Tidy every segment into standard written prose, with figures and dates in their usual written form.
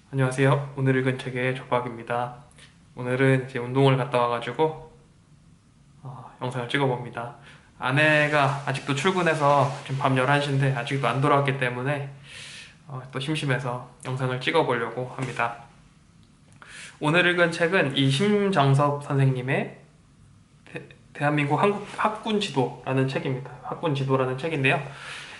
안녕하세요. 오늘 읽은 책의 조박입니다. 오늘은 이제 운동을 갔다 와가지고 영상을 찍어봅니다. 아내가 아직도 출근해서 지금 밤 11시인데 아직도 안 돌아왔기 때문에 또 심심해서 영상을 찍어보려고 합니다. 오늘 읽은 책은 이 심정섭 선생님의 대한민국 한국 학군 지도라는 책입니다. 학군 지도라는 책인데요.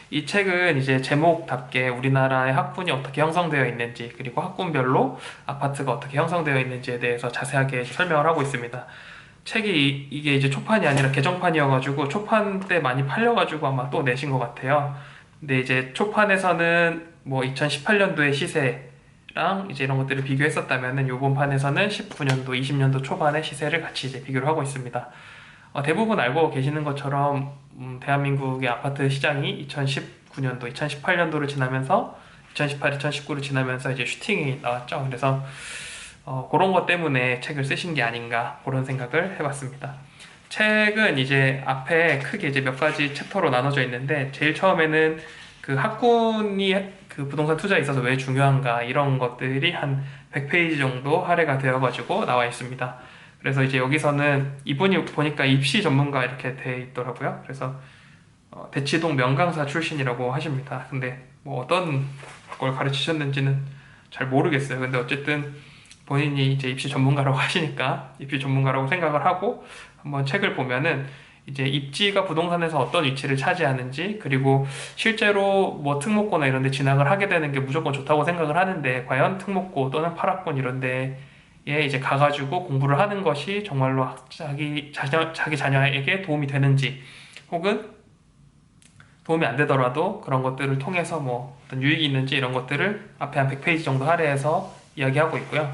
이 책은 이제 제목답게 우리나라의 학군이 어떻게 형성되어 있는지, 그리고 학군별로 아파트가 어떻게 형성되어 있는지에 대해서 자세하게 설명을 하고 있습니다. 책이 이게 이제 초판이 아니라 개정판이어가지고 초판 때 많이 팔려가지고 아마 또 내신 것 같아요. 근데 이제 초판에서는 뭐 2018년도의 시세랑 이제 이런 것들을 비교했었다면은 요번 판에서는 19년도, 20년도 초반의 시세를 같이 이제 비교를 하고 있습니다. 대부분 알고 계시는 것처럼 대한민국의 아파트 시장이 2019년도, 2018년도를 지나면서 2018, 2019를 지나면서 이제 슈팅이 나왔죠. 그래서 그런 것 때문에 책을 쓰신 게 아닌가 그런 생각을 해봤습니다. 책은 이제 앞에 크게 이제 몇 가지 챕터로 나눠져 있는데 제일 처음에는 그 학군이 그 부동산 투자에 있어서 왜 중요한가 이런 것들이 한 100페이지 정도 할애가 되어가지고 나와 있습니다. 그래서 이제 여기서는 이분이 보니까 입시 전문가 이렇게 돼 있더라고요. 그래서 대치동 명강사 출신이라고 하십니다. 근데 뭐 어떤 걸 가르치셨는지는 잘 모르겠어요. 근데 어쨌든 본인이 이제 입시 전문가라고 하시니까 입시 전문가라고 생각을 하고 한번 책을 보면은 이제 입지가 부동산에서 어떤 위치를 차지하는지, 그리고 실제로 뭐 특목고나 이런 데 진학을 하게 되는 게 무조건 좋다고 생각을 하는데 과연 특목고 또는 8학군 이런 데에 이제 가가지고 공부를 하는 것이 정말로 자기 자녀에게 도움이 되는지, 혹은 도움이 안 되더라도 그런 것들을 통해서 뭐 어떤 유익이 있는지 이런 것들을 앞에 한 100페이지 정도 할애해서 이야기하고 있고요.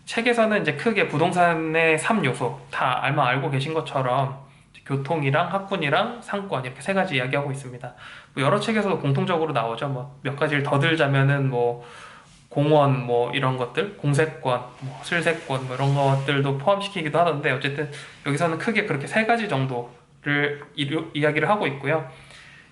책에서는 이제 크게 부동산의 3요소, 다 아마 알고 계신 것처럼 교통이랑 학군이랑 상권 이렇게 세 가지 이야기하고 있습니다. 뭐 여러 책에서도 공통적으로 나오죠. 뭐 몇 가지를 더 들자면은 뭐 공원 뭐 이런 것들, 공세권, 뭐 슬세권 뭐 이런 것들도 포함시키기도 하던데 어쨌든 여기서는 크게 그렇게 세 가지 정도를 이야기를 하고 있고요.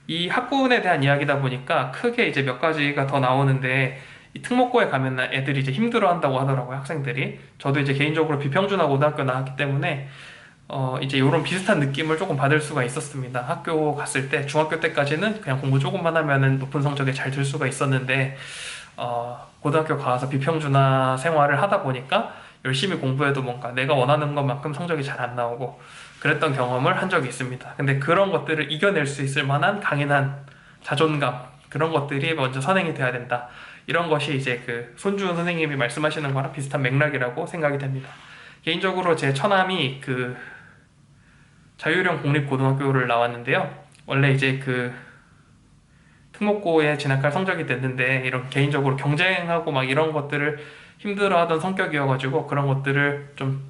이 학군에 대한 이야기다 보니까 크게 이제 몇 가지가 더 나오는데 이 특목고에 가면 애들이 이제 힘들어한다고 하더라고요, 학생들이. 저도 이제 개인적으로 비평준화 고등학교 나왔기 때문에 이제 이런 비슷한 느낌을 조금 받을 수가 있었습니다. 학교 갔을 때 중학교 때까지는 그냥 공부 조금만 하면은 높은 성적에 잘 들 수가 있었는데 고등학교 가서 비평준화 생활을 하다 보니까 열심히 공부해도 뭔가 내가 원하는 것만큼 성적이 잘 안 나오고 그랬던 경험을 한 적이 있습니다. 근데 그런 것들을 이겨낼 수 있을 만한 강인한 자존감, 그런 것들이 먼저 선행이 돼야 된다. 이런 것이 이제 그 손주은 선생님이 말씀하시는 거랑 비슷한 맥락이라고 생각이 됩니다. 개인적으로 제 처남이 그 자유형 공립고등학교를 나왔는데요. 원래 이제 그 특목고에 진학할 성적이 됐는데 이런 개인적으로 경쟁하고 막 이런 것들을 힘들어하던 성격이어가지고 그런 것들을 좀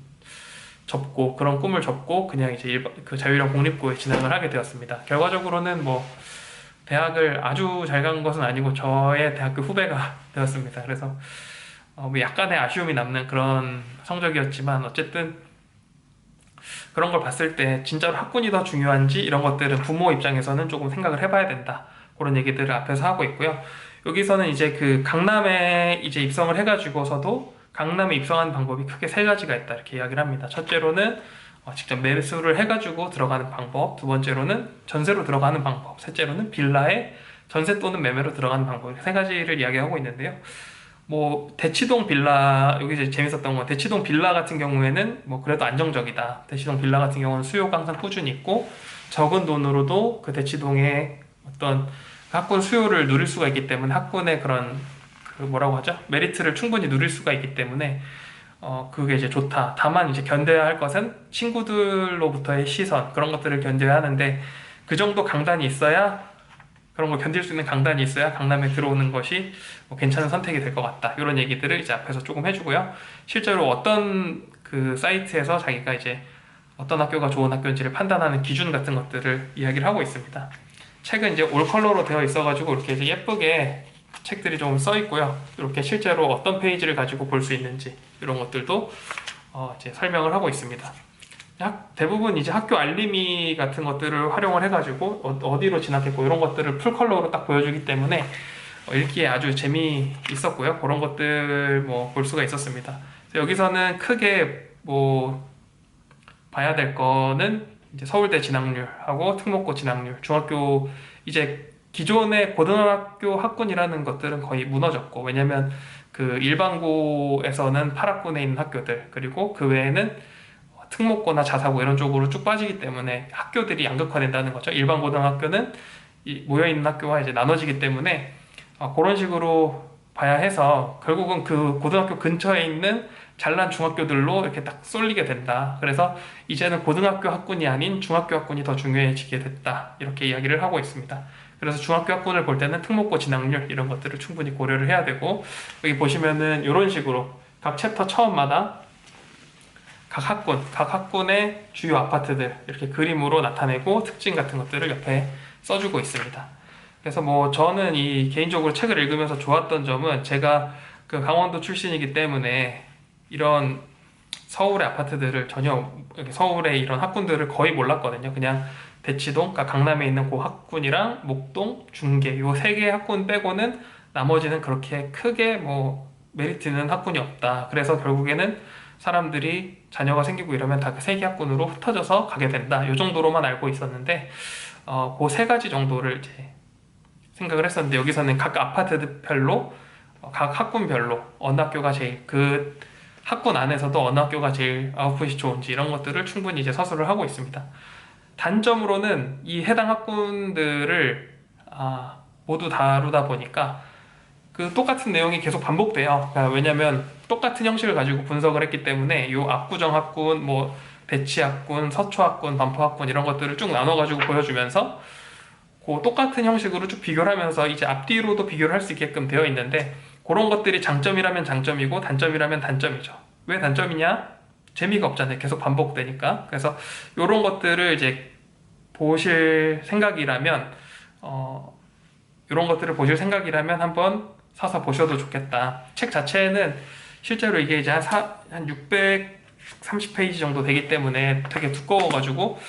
접고, 그런 꿈을 접고 그냥 이제 그 자유형 공립고에 진학을 하게 되었습니다. 결과적으로는 뭐 대학을 아주 잘 간 것은 아니고 저의 대학교 후배가 되었습니다. 그래서 뭐 약간의 아쉬움이 남는 그런 성적이었지만 어쨌든 그런 걸 봤을 때 진짜로 학군이 더 중요한지 이런 것들은 부모 입장에서는 조금 생각을 해봐야 된다. 그런 얘기들을 앞에서 하고 있고요. 여기서는 이제 그 강남에 이제 입성을 해가지고서도 강남에 입성하는 방법이 크게 세 가지가 있다 이렇게 이야기를 합니다. 첫째로는 직접 매수를 해가지고 들어가는 방법, 두 번째로는 전세로 들어가는 방법, 셋째로는 빌라에 전세 또는 매매로 들어가는 방법, 이렇게 세 가지를 이야기하고 있는데요. 뭐 대치동 빌라, 여기 이제 재밌었던 건 대치동 빌라 같은 경우에는 뭐 그래도 안정적이다. 대치동 빌라 같은 경우는 수요가 항상 꾸준히 있고 적은 돈으로도 그 대치동의 어떤 학군 수요를 누릴 수가 있기 때문에 학군의 그런 그 뭐라고 하죠? 메리트를 충분히 누릴 수가 있기 때문에 그게 이제 좋다. 다만 이제 견뎌야 할 것은 친구들로부터의 시선, 그런 것들을 견뎌야 하는데 그 정도 강단이 있어야, 그런 걸 견딜 수 있는 강단이 있어야 강남에 들어오는 것이 뭐 괜찮은 선택이 될 것 같다. 이런 얘기들을 이제 앞에서 조금 해주고요. 실제로 어떤 그 사이트에서 자기가 이제 어떤 학교가 좋은 학교인지를 판단하는 기준 같은 것들을 이야기를 하고 있습니다. 책은 이제 올 컬러로 되어 있어가지고 이렇게 이제 예쁘게 책들이 좀 써 있고요. 이렇게 실제로 어떤 페이지를 가지고 볼 수 있는지 이런 것들도 이제 설명을 하고 있습니다. 대부분 이제 학교 알림이 같은 것들을 활용을 해가지고 어디로 진학했고 이런 것들을 풀 컬러로 딱 보여주기 때문에 읽기에 아주 재미있었고요. 그런 것들 뭐 볼 수가 있었습니다. 그래서 여기서는 크게 뭐 봐야 될 거는 이제 서울대 진학률하고 특목고 진학률, 중학교 이제 기존의 고등학교 학군이라는 것들은 거의 무너졌고, 왜냐면 그 일반고에서는 8학군에 있는 학교들, 그리고 그 외에는 특목고나 자사고 이런 쪽으로 쭉 빠지기 때문에 학교들이 양극화된다는 거죠. 일반 고등학교는 모여있는 학교가 이제 나눠지기 때문에 그런 식으로 봐야 해서 결국은 그 고등학교 근처에 있는 잘난 중학교들로 이렇게 딱 쏠리게 된다. 그래서 이제는 고등학교 학군이 아닌 중학교 학군이 더 중요해지게 됐다. 이렇게 이야기를 하고 있습니다. 그래서 중학교 학군을 볼 때는 특목고 진학률 이런 것들을 충분히 고려를 해야 되고, 여기 보시면은 이런 식으로 각 챕터 처음마다 각 학군의 주요 아파트들 이렇게 그림으로 나타내고 특징 같은 것들을 옆에 써주고 있습니다. 그래서 뭐 저는 이 개인적으로 책을 읽으면서 좋았던 점은, 제가 그 강원도 출신이기 때문에 이런 서울의 아파트들을 전혀, 서울의 이런 학군들을 거의 몰랐거든요. 그냥 대치동, 그러니까 강남에 있는 그 학군이랑 목동, 중계 요 세 개 학군 빼고는 나머지는 그렇게 크게 뭐 메리트 있는 학군이 없다. 그래서 결국에는 사람들이 자녀가 생기고 이러면 다 그 세 개 학군으로 흩어져서 가게 된다. 요 정도로만 알고 있었는데 그 세 가지 정도를 이제 생각을 했었는데, 여기서는 각 아파트별로 각 학군별로 어느 학교가 제일, 그 학군 안에서도 어느 학교가 제일 아웃풋이 좋은지 이런 것들을 충분히 이제 서술을 하고 있습니다. 단점으로는 이 해당 학군들을 모두 다루다 보니까 그 똑같은 내용이 계속 반복돼요. 그러니까 왜냐면 똑같은 형식을 가지고 분석을 했기 때문에 요 압구정 학군, 뭐 대치 학군, 서초 학군, 반포 학군 이런 것들을 쭉 나눠가지고 보여주면서 그 똑같은 형식으로 쭉 비교를 하면서 이제 앞뒤로도 비교를 할 수 있게끔 되어 있는데, 그런 것들이 장점이라면 장점이고 단점이라면 단점이죠. 왜 단점이냐? 재미가 없잖아요. 계속 반복되니까. 그래서 이런 것들을 이제 보실 생각이라면 이런 것들을 보실 생각이라면 한번 사서 보셔도 좋겠다. 책 자체는 실제로 이게 이제 한 630페이지 정도 되기 때문에 되게 두꺼워가지고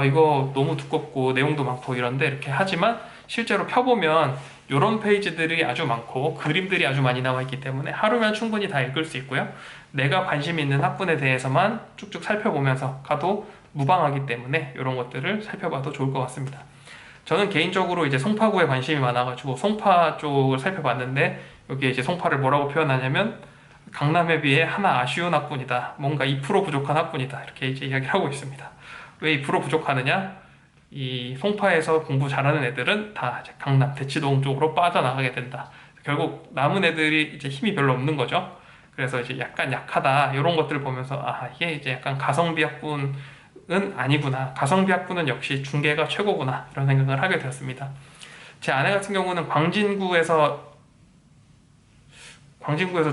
이거 너무 두껍고 내용도 많고 이런데, 이렇게 하지만 실제로 펴보면 이런 페이지들이 아주 많고 그림들이 아주 많이 나와 있기 때문에 하루면 충분히 다 읽을 수 있고요. 내가 관심 있는 학군에 대해서만 쭉쭉 살펴보면서 가도 무방하기 때문에 이런 것들을 살펴봐도 좋을 것 같습니다. 저는 개인적으로 이제 송파구에 관심이 많아가지고 송파 쪽을 살펴봤는데, 여기에 이제 송파를 뭐라고 표현하냐면 강남에 비해 하나 아쉬운 학군이다. 뭔가 2% 부족한 학군이다. 이렇게 이제 이야기를 하고 있습니다. 왜 2% 부족하느냐? 이 송파에서 공부 잘하는 애들은 다 이제 강남, 대치동 쪽으로 빠져나가게 된다. 결국 남은 애들이 이제 힘이 별로 없는 거죠. 그래서 이제 약간 약하다. 이런 것들을 보면서 이게 이제 약간 가성비 학군은 아니구나. 가성비 학군은 역시 중계가 최고구나. 이런 생각을 하게 되었습니다. 제 아내 같은 경우는 광진구에서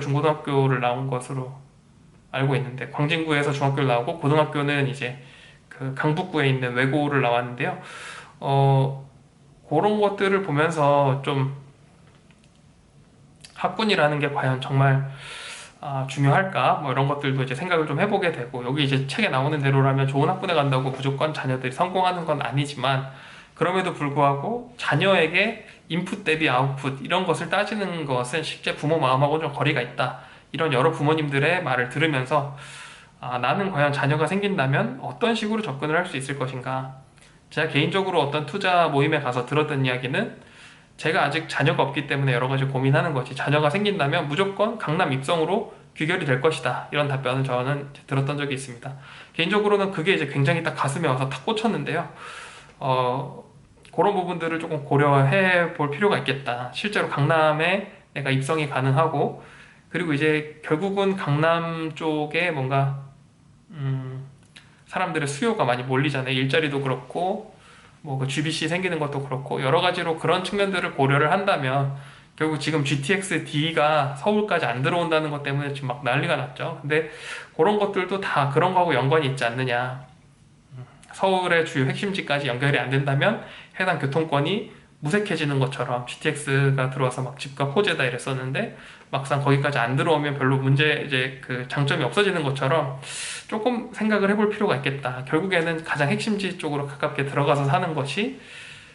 중고등학교를 나온 것으로 알고 있는데, 광진구에서 중학교를 나오고 고등학교는 이제 그 강북구에 있는 외고를 나왔는데요. 그런 것들을 보면서 좀 학군이라는 게 과연 정말 중요할까? 뭐 이런 것들도 이제 생각을 좀 해보게 되고, 여기 이제 책에 나오는 대로라면 좋은 학군에 간다고 무조건 자녀들이 성공하는 건 아니지만, 그럼에도 불구하고 자녀에게 인풋 대비 아웃풋 이런 것을 따지는 것은 실제 부모 마음하고 좀 거리가 있다. 이런 여러 부모님들의 말을 들으면서 나는 과연 자녀가 생긴다면 어떤 식으로 접근을 할 수 있을 것인가. 제가 개인적으로 어떤 투자 모임에 가서 들었던 이야기는, 제가 아직 자녀가 없기 때문에 여러 가지 고민하는 거지, 자녀가 생긴다면 무조건 강남 입성으로 귀결이 될 것이다. 이런 답변을 저는 들었던 적이 있습니다. 개인적으로는 그게 이제 굉장히 딱 가슴에 와서 탁 꽂혔는데요. 그런 부분들을 조금 고려해 볼 필요가 있겠다. 실제로 강남에 내가 입성이 가능하고, 그리고 이제 결국은 강남 쪽에 뭔가 사람들의 수요가 많이 몰리잖아요. 일자리도 그렇고 뭐 그 GBC 생기는 것도 그렇고 여러 가지로 그런 측면들을 고려를 한다면, 결국 지금 GTX-D가 서울까지 안 들어온다는 것 때문에 지금 막 난리가 났죠. 근데 그런 것들도 다 그런 거하고 연관이 있지 않느냐. 서울의 주요 핵심지까지 연결이 안 된다면 해당 교통권이 무색해지는 것처럼, GTX가 들어와서 막 집값 호재다 이랬었는데 막상 거기까지 안 들어오면 별로 이제 그 장점이 없어지는 것처럼 조금 생각을 해볼 필요가 있겠다. 결국에는 가장 핵심지 쪽으로 가깝게 들어가서 사는 것이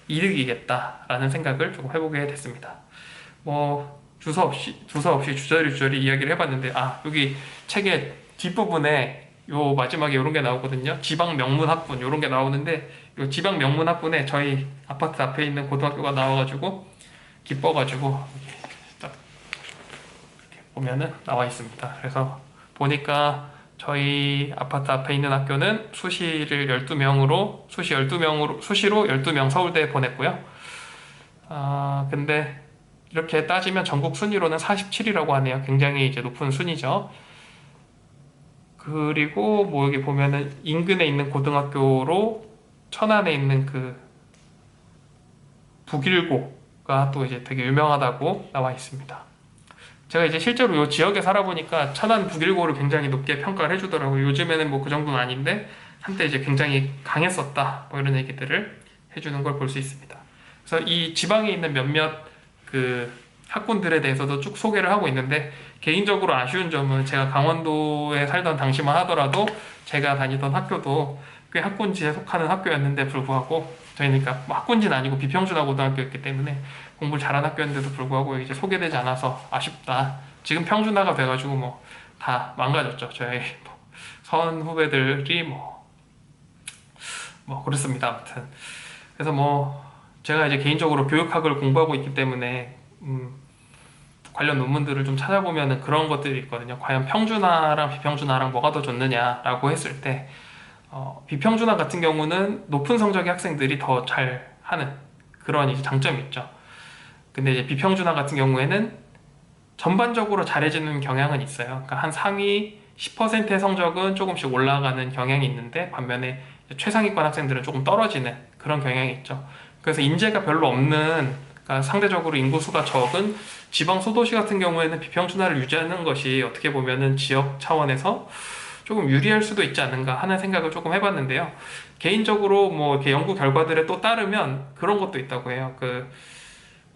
이득이겠다라는 생각을 조금 해보게 됐습니다. 뭐 두서 없이 주저리 이야기를 해봤는데, 여기 책의 뒷부분에 요 마지막에 이런 게 나오거든요. 지방 명문 학군 이런 게 나오는데, 요 지방 명문 학군에 저희 아파트 앞에 있는 고등학교가 나와가지고 기뻐가지고 딱 보면은 나와 있습니다. 그래서 보니까 저희 아파트 앞에 있는 학교는 수시를 12명으로 수시로 12명 서울대에 보냈고요. 근데 이렇게 따지면 전국 순위로는 47이라고 하네요. 굉장히 이제 높은 순위죠. 그리고 뭐 여기 보면은 인근에 있는 고등학교로 천안에 있는 그 북일고가 또 이제 되게 유명하다고 나와 있습니다. 제가 이제 실제로 이 지역에 살아보니까 천안 북일고를 굉장히 높게 평가를 해주더라고요. 요즘에는 뭐 그 정도는 아닌데 한때 이제 굉장히 강했었다, 뭐 이런 얘기들을 해주는 걸 볼 수 있습니다. 그래서 이 지방에 있는 몇몇 그 학군들에 대해서도 쭉 소개를 하고 있는데, 개인적으로 아쉬운 점은 제가 강원도에 살던 당시만 하더라도 제가 다니던 학교도 꽤 학군지에 속하는 학교였는데 불구하고, 저희는 그러니까 뭐 학군지는 아니고 비평준화 고등학교였기 때문에 공부를 잘하는 학교였는데도 불구하고 이제 소개되지 않아서 아쉽다. 지금 평준화가 돼가지고 뭐 다 망가졌죠. 저희 선 후배들이 뭐 그렇습니다. 아무튼 그래서 뭐 제가 이제 개인적으로 교육학을 공부하고 있기 때문에 관련 논문들을 좀 찾아보면은 그런 것들이 있거든요. 과연 평준화랑 비평준화랑 뭐가 더 좋느냐라고 했을 때, 비평준화 같은 경우는 높은 성적의 학생들이 더 잘하는 그런 이제 장점이 있죠. 근데 이제 비평준화 같은 경우에는 전반적으로 잘해지는 경향은 있어요. 그러니까 한 상위 10%의 성적은 조금씩 올라가는 경향이 있는데, 반면에 최상위권 학생들은 조금 떨어지는 그런 경향이 있죠. 그래서 인재가 별로 없는, 그러니까 상대적으로 인구수가 적은 지방 소도시 같은 경우에는 비평준화를 유지하는 것이 어떻게 보면은 지역 차원에서 조금 유리할 수도 있지 않는가 하는 생각을 조금 해봤는데요. 개인적으로 뭐 이렇게 연구 결과들에 또 따르면 그런 것도 있다고 해요.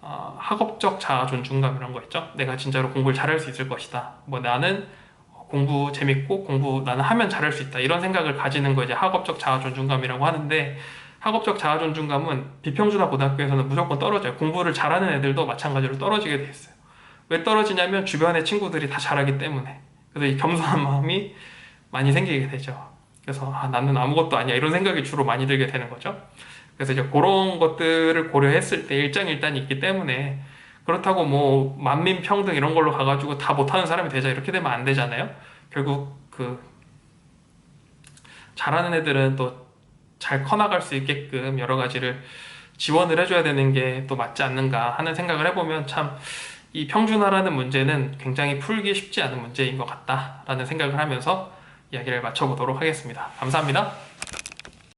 학업적 자아 존중감 이런 거 있죠. 내가 진짜로 공부를 잘할 수 있을 것이다. 뭐 나는 공부 재밌고 나는 하면 잘할 수 있다. 이런 생각을 가지는 거 이제 학업적 자아 존중감이라고 하는데, 학업적 자아 존중감은 비평준화 고등학교에서는 무조건 떨어져요. 공부를 잘하는 애들도 마찬가지로 떨어지게 돼 있어요. 왜 떨어지냐면 주변의 친구들이 다 잘하기 때문에. 그래서 이 겸손한 마음이 많이 생기게 되죠. 그래서 나는 아무것도 아니야 이런 생각이 주로 많이 들게 되는 거죠. 그래서 이제 그런 것들을 고려했을 때 일장일단이 있기 때문에, 그렇다고 뭐 만민평등 이런 걸로 가가지고 다 못하는 사람이 되자 이렇게 되면 안 되잖아요. 결국 그 잘하는 애들은 또 잘 커나갈 수 있게끔 여러 가지를 지원을 해줘야 되는 게 또 맞지 않는가 하는 생각을 해보면, 참 이 평준화라는 문제는 굉장히 풀기 쉽지 않은 문제인 것 같다라는 생각을 하면서 이야기를 마쳐보도록 하겠습니다. 감사합니다.